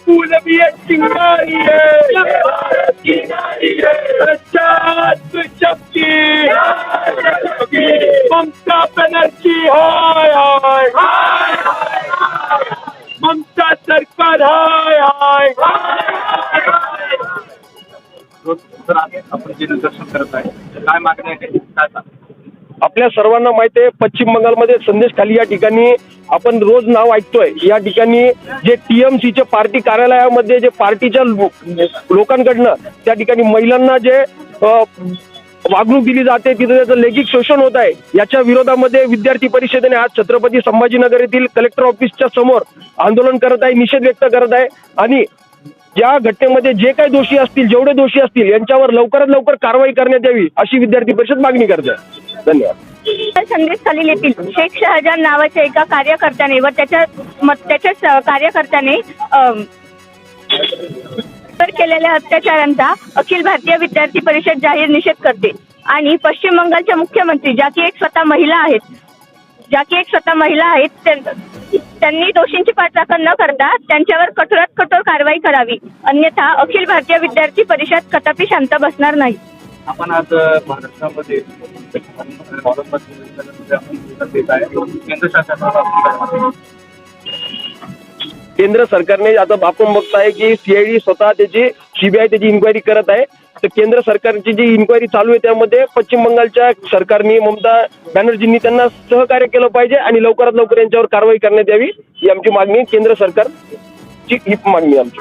फूल भी एक चिंगारी है, ये भारत की नारी है, प्रजात्म शक्ति, ममता बनर्जी हाय हाय, ममता सरकार हाय हाय। आपण जे निदर्शन करत आहे काय मागणी आहे काय सांगा? आपल्या सर्वांना माहिती आहे पश्चिम बंगालमध्ये संदेश खाली या ठिकाणी आपण रोज नाव ऐकतोय। या ठिकाणी जे टीएमसीचे पार्टी कार्यालयामध्ये जे पार्टीच्या लोकांकडनं त्या ठिकाणी महिलांना जे वागणूक दिली जाते तिथे त्याचं लैंगिक शोषण होत आहे। याच्या विरोधामध्ये विद्यार्थी परिषदेने आज छत्रपती संभाजीनगर येथील कलेक्टर ऑफिसच्या समोर आंदोलन करत आहे, निषेध व्यक्त करत आहे आणि या घटनेमध्ये जे काही दोषी असतील जेवढे दोषी असतील यांच्यावर लवकरात लवकर कारवाई करण्यात यावी अशी विद्यार्थी परिषद मागणी करते। धन्यवाद। संदेश खालील येथील शेख शहाजान नावाच्या एका कार्यकर्त्याने व त्याच्याच कार्यकर्त्याने केलेल्या अत्याचारांचा अखिल भारतीय विद्यार्थी परिषद जाहीर निषेध करते आणि पश्चिम बंगालच्या मुख्यमंत्री ज्या की एक स्वतः महिला आहेत त्यांनी दोषींची पाठराखण न करता त्यांच्यावर कठोरात कठोर कारवाई करावी, अन्यथा अखिल भारतीय विद्यार्थी परिषद कदापि शांत बसणार नाही। आपण आज महाराष्ट्रामध्ये केंद्र सरकारने आता आपण बघताय की सीआयडी स्वतः त्याची सीबीआय त्याची इन्क्वायरी करत आहे। तर केंद्र सरकारची जी इन्क्वायरी चालू आहे त्यामध्ये पश्चिम बंगालच्या सरकारने ममता बॅनर्जींनी त्यांना सहकार्य केलं पाहिजे आणि लवकरात लवकर यांच्यावर कारवाई करण्यात यावी ही आमची मागणी, केंद्र सरकारची ही मागणी आमची।